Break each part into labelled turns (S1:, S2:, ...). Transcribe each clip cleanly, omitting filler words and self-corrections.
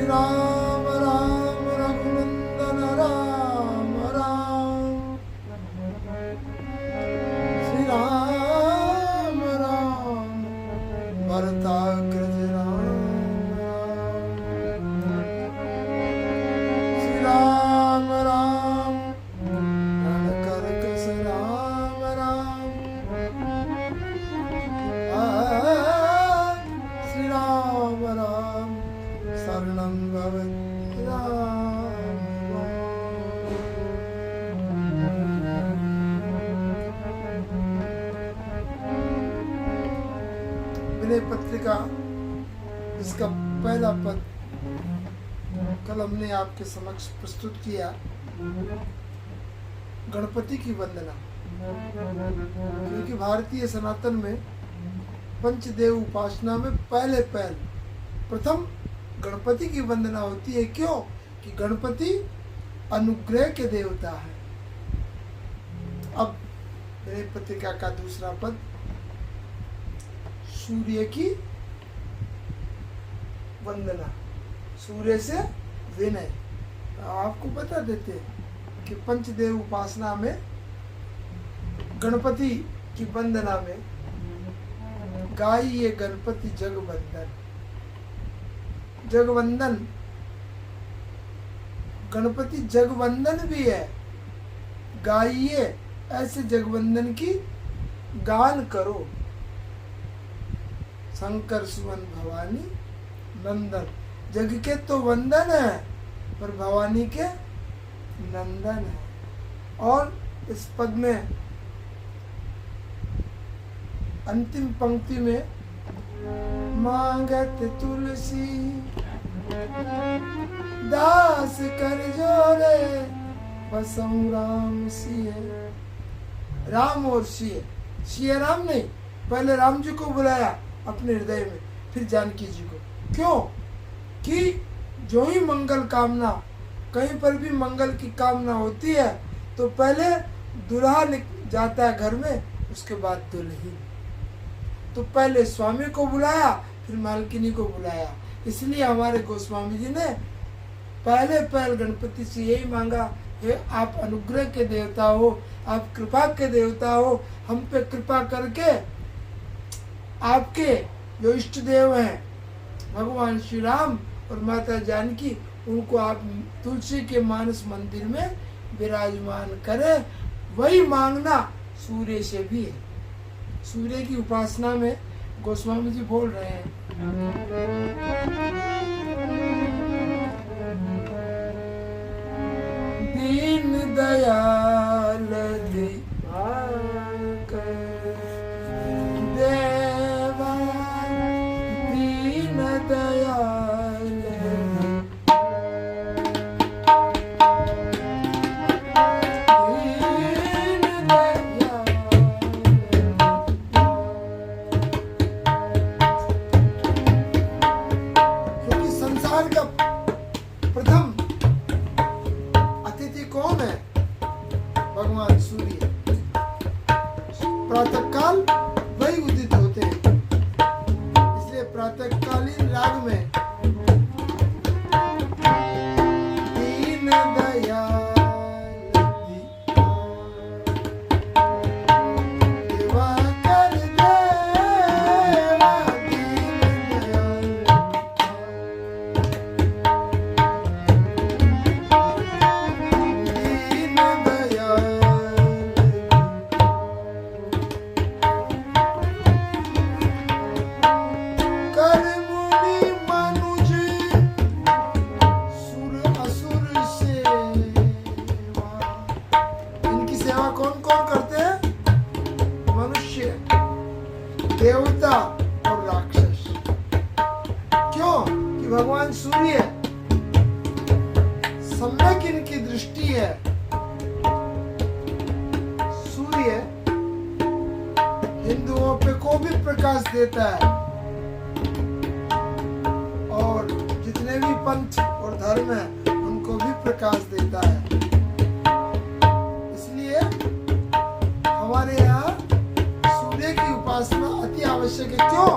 S1: राम राम रघुनंदन राम राम, श्री राम राम भरताग्रज राम राम, श्री राम राम रणकरकस राम राम, श्री राम राम शरणं भवति राम। विनय पत्रिका इसका पहला पद कल हमने आपके समक्ष प्रस्तुत किया, गणपति की वंदना। क्योंकि भारतीय सनातन में पंचदेव उपासना में पहले प्रथम गणपति की वंदना होती है। क्यों? कि गणपति अनुग्रह के देवता है। अब विनय पत्रिका का दूसरा पद, सूर्य की वंदना, सूर्य से विनय। आपको बता देते हैं कि पंचदेव उपासना में गणपति की वंदना में गाइए गणपति जगवंदन। जगवंदन, गणपति जगवंदन भी है। गाइए ऐसे जगवंदन की गान करो। शंकर सुवन भवानी नंदन, जग के तो वंदन है पर भवानी के नंदन है। और इस पद में अंतिम पंक्ति में मांगत तुलसी दास कर जोरे बसम राम सिय। राम और सिय, सिय राम नहीं, पहले राम जी को बुलाया अपने हृदय में, फिर जानकी जी को। क्यों? कि जो ही मंगल कामना, कहीं पर भी मंगल की कामना होती है तो पहले दुल्हा जाता है घर में, उसके बाद दुल्हन। तो पहले स्वामी को बुलाया, फिर मालकिनी को बुलाया। इसलिए हमारे गोस्वामी जी ने पहले गणपति से यही मांगा, हे आप अनुग्रह के देवता हो, आप कृपा के देवता हो, हम पे कृपा करके आपके जो इष्ट देव हैं भगवान श्री राम और माता जानकी, उनको आप तुलसी के मानस मंदिर में विराजमान करें। वही मांगना सूर्य से भी है। सूर्य की उपासना में गोस्वामी जी बोल रहे हैं, दीन दयाल दिवाकर देवा, दीन दयाल प्रातःकाल वही उदित होते हैं। इसलिए प्रातःकालीन राग में दीन दयाल दिवाकर देवा, दीन दयाल देवता और राक्षस। क्यों? कि भगवान सूर्य सम्यक इनकी दृष्टि है। सूर्य हिंदुओं पे को भी प्रकाश देता है और जितने भी पंथ और धर्म है उनको भी प्रकाश देता है। इसलिए हमारे यहाँ सूर्य की उपासना अति आवश्यक है। क्यों?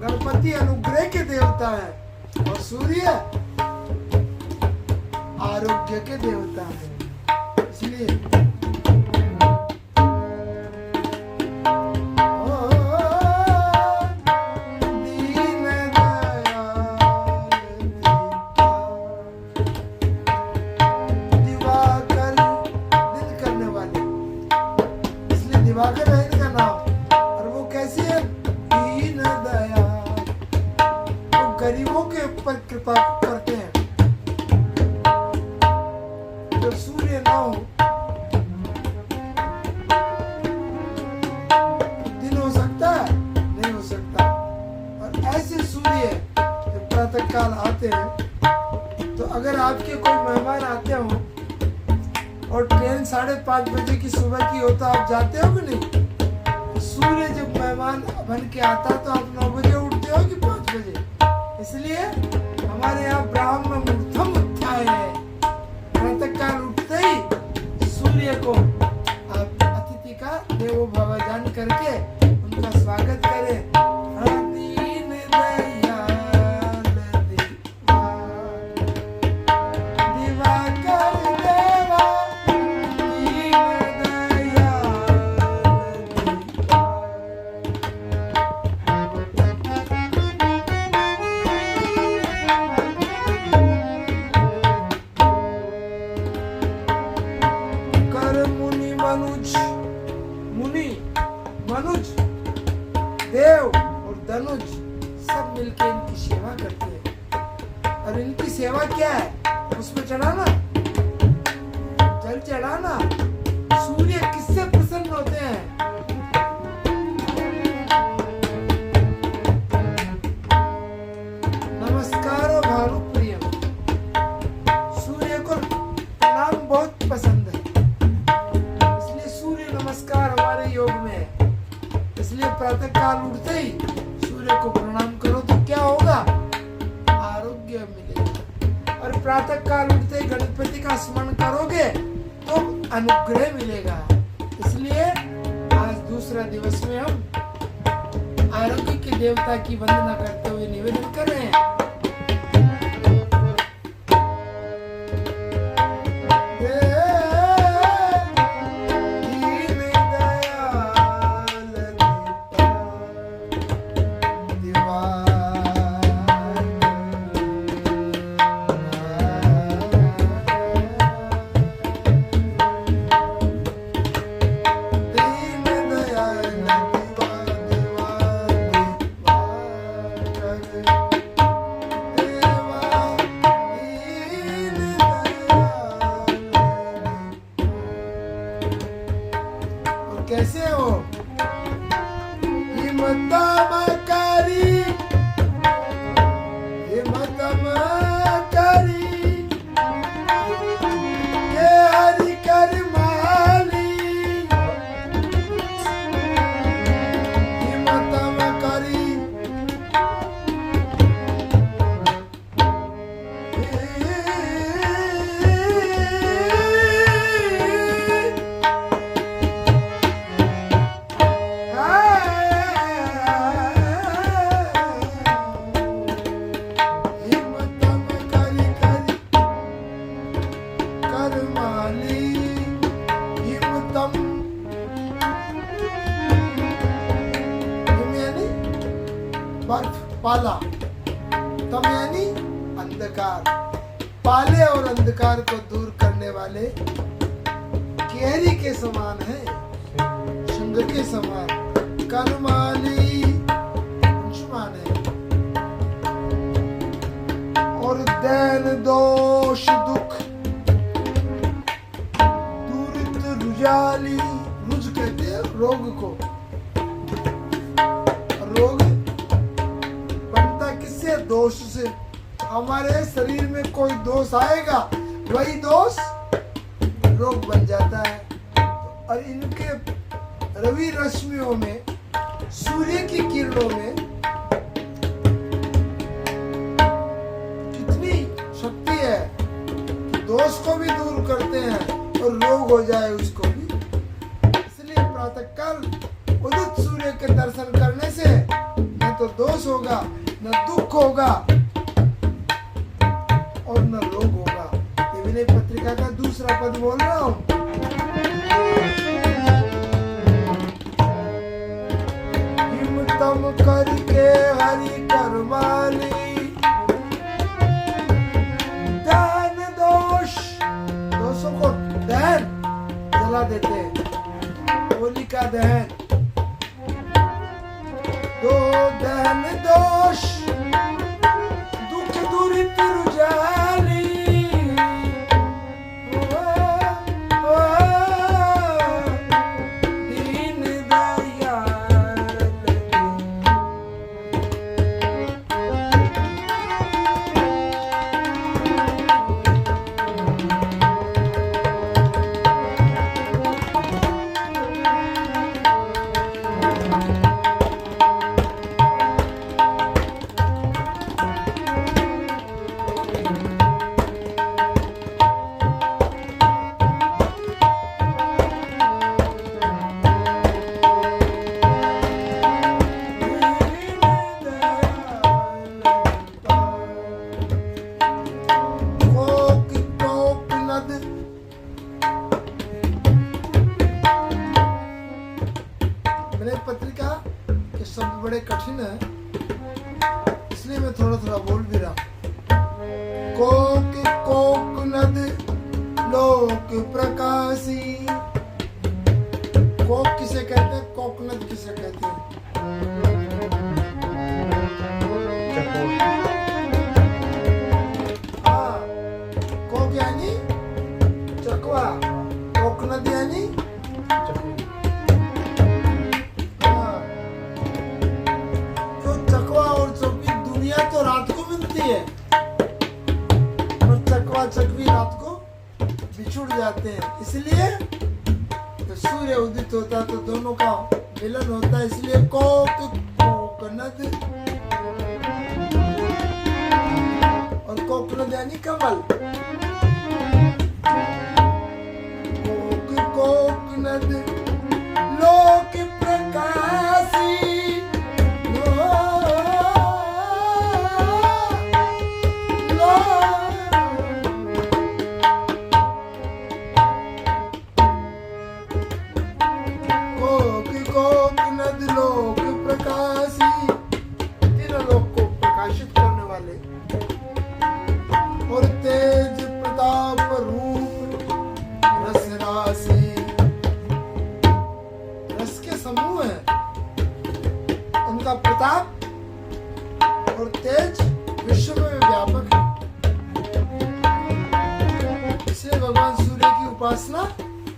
S1: गणपति अनुग्रह के देवता है और सूर्य आरोग्य के देवता हैं। इसलिए दीन दयाल दिवाकर, दिन करने वाले, इसलिए दिवाकर है इनका नाम। और वो कैसे है? दीन दयाल, वो गरीबों के ऊपर कृपा करते हैं। जब सूर्य ना हो, दिन हो सकता है? नहीं हो सकता। और ऐसे सूर्य जब प्रातः काल आते हैं, तो अगर आपके कोई मेहमान आते हो और ट्रेन 5:30 बजे की सुबह की हो, तो आप जाते हो कि नहीं? तो सूर्य जब मेहमान बन के आता है, तो आप 9 बजे उठते हो कि 5 बजे? इसलिए हमारे यहाँ ब्राह्मण मुहूर्तम उत्थाय है। प्रातः काल उठते ही सूर्य को आप अतिथि का देवो भव जान करके उनका स्वागत करें। दीन दयाल दिवाकर देवा, दीन दयाल कर मुनि मनुज, मुनि मनुज देव और धनुज सब मिलके इनकी सेवा करते हैं। और इनकी सेवा क्या है? पुष्प चढ़ाना, जल चढ़ाना। सूर्य किससे प्रसन्न होते हैं? नमस्कार भानु प्रियम, सूर्य को प्रणाम बहुत पसंद है। इसलिए सूर्य नमस्कार हमारे योग में है। इसलिए प्रातः काल उठते ही सूर्य को प्रणाम करो, तो क्या होगा? आरोग्य मिलेगा। और प्रातः काल उठते ही गणपति का स्मरण करोगे तो अनुग्रह मिलेगा। इसलिए आज दूसरा दिवस में हम आरोग्य के देवता की वंदना करते हुए निवेदन कर रहे हैं। दीन दयाल कैसे हो? हिम्मतमकारी, हिम्मतमकारी ये हरि कर माली, हिम्मतमकारी बर्फ पाला, तम यानी अंधकार, पाले और अंधकार को दूर करने वाले केहरी के समान है, शुंग के समान। कर्माली अंशुमान है। और दैन दोष दुख दूरित रुजाली, रुज कहते हैं रोग को। रोग बनता किससे? दोष से। हमारे शरीर में कोई दोष आएगा, वही दोष रोग बन जाता है। और इनके रवि रश्मियों में, सूर्य की किरणों में कितनी शक्ति है कि दोष को भी दूर करते हैं और रोग हो जाए उसको भी। इसलिए प्रातःकाल उदित सूर्य के दर्शन करने से न तो दोष होगा, न दुख होगा और न रोग होगा। ये विनय बोल रहा हूँ। हिमतम करके हरि करमाली, दहन दोषों को दहन जला देते हैं, होली का दहन। दो दहन दोष दुख दुरित रुजाली, दीन दयाल। विनय पत्रिका के शब्द बड़े कठिन है, इसलिए मैं थोड़ा थोड़ा बोल भी रहा। कोक कोक नद लोक प्रकाशी। कोक किसे कहते हैं, कोकनद किसे कहते हैं? हाँ, कोक यानी चकवा, कोकनद यानी तो रात को मिलती है, और चकवा चकवी रात को बिछुड़ जाते हैं, इसलिए तो सूर्य उदित होता है तो दोनों का मिलन होता है, इसलिए कोक कोकनद। और कोकनद यानी कमल। कोक कोकनद लोक प्रकाशी, लोक प्रकाशी, तीनों लोक को प्रकाशित करने वाले, और तेज प्रताप रूप रस राशि। रस के समूह है, उनका प्रताप और तेज विश्व में व्यापक है, इसलिए भगवान सूर्य की उपासना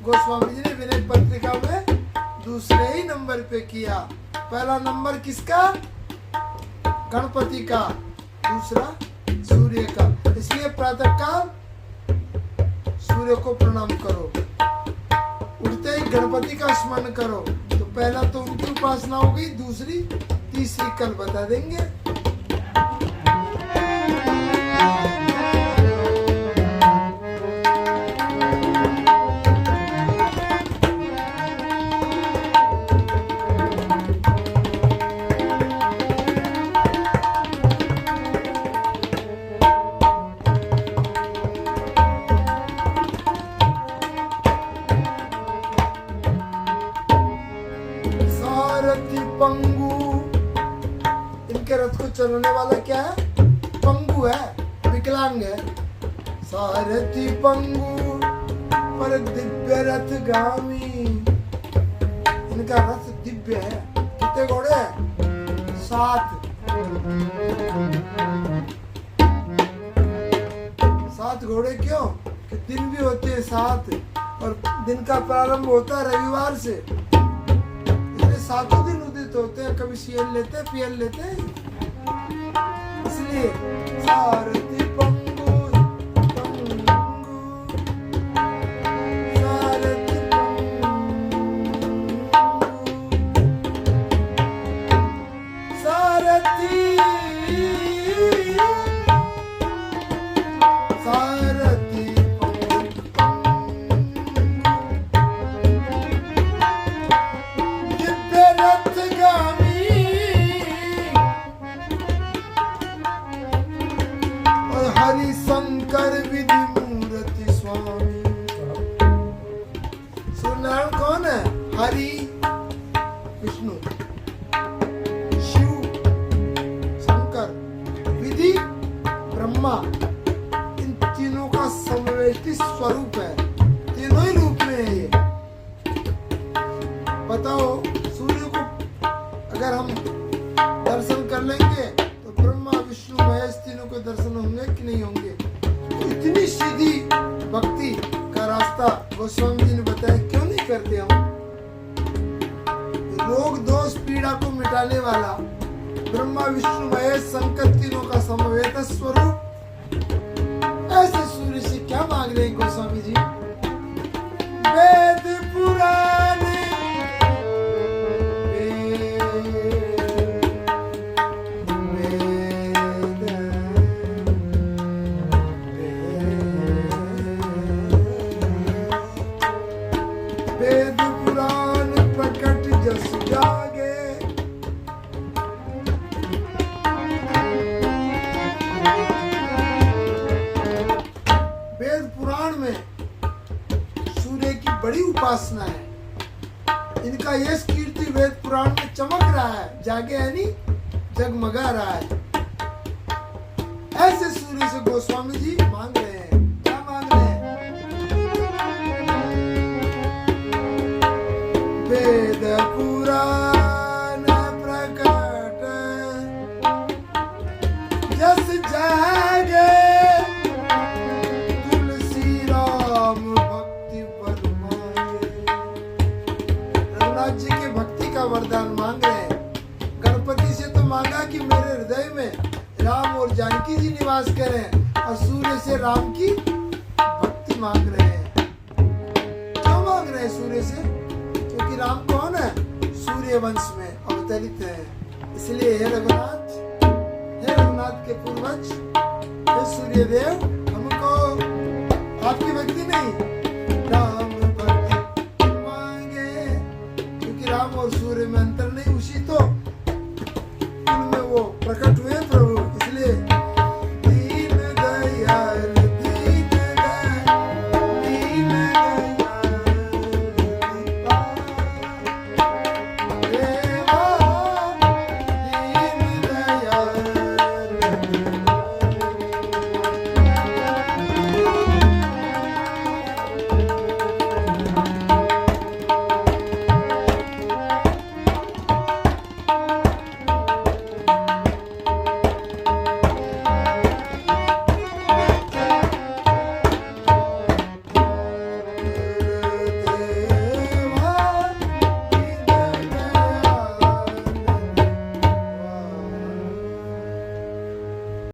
S1: गोस्वामी जी ने विनय पत्रिका में दूसरे ही नंबर पे किया। पहला नंबर किसका? गणपति का, दूसरा सूर्य का। इसलिए प्रातःकाल सूर्य को प्रणाम करो, उठते ही गणपति का स्मरण करो। तो पहला तो उनकी उपासना हो गई, दूसरी तीसरी कल बता देंगे। पंगु, इनके रथ को चलाने वाला क्या है? पंगु है, विकलांग है। सारथी पंगु पर दिव्य रथ गामी, इनका रथ दिव्य है। कितने घोड़े हैं? 7। 7 घोड़े क्यों? कि दिन भी होते हैं 7, और दिन का प्रारंभ होता है रविवार से, इसलिए 7 दिन उदित होते हैं। कभी सीएल लेते हैं, पीएल लेते हैं, इसलिए सारथी पंगु पंगु, सारथी पंगु, सारथी सारथी दिव्य रथ गामी, और हरि अगर हम दर्शन कर लेंगे तो ब्रह्मा विष्णु महेश तीनों को दर्शन होंगे कि नहीं होंगे। तो इतनी सीधी भक्ति का रास्ता गोस्वामी जी ने बताया, क्यों नहीं करते हम। रोग दोष पीड़ा को मिटाने वाला ब्रह्मा विष्णु महेश शंकर तीनों का समवेत स्वरूप ऐसे सूर्य से क्या मांग रहे हैं गोस्वामी जी। वेद पुराण वेद पुराण प्रकट जस जागे। वेद पुराण में सूर्य की बड़ी उपासना है। इनका यश कीर्ति वेद पुराण में चमक रहा है, जागे यानी जगमगा रहा है। ऐसे सूर्य से गोस्वामी जी मांग रहे हैं। क्या मांग रहे हैं। वेद पुराण प्रकट जस जागे, तुलसी राम भक्ति परमाए। रघुनाथ जी के भक्ति का वरदान मांग रहे हैं। गणपति से तो मांगा कि मेरे हृदय में राम और जानकी जी निवास करें, और सूर्य से राम की भक्ति मांग रहे हैं। क्यों मांग रहे हैं सूर्य से? क्योंकि राम कौन है? सूर्य वंश में अवतरित है। इसलिए हे रघुनाथ के पूर्वज, हे सूर्य देव, हमको आपकी भक्ति नहीं, राम भक्ति मांगे। क्योंकि राम और सूर्य में अंतर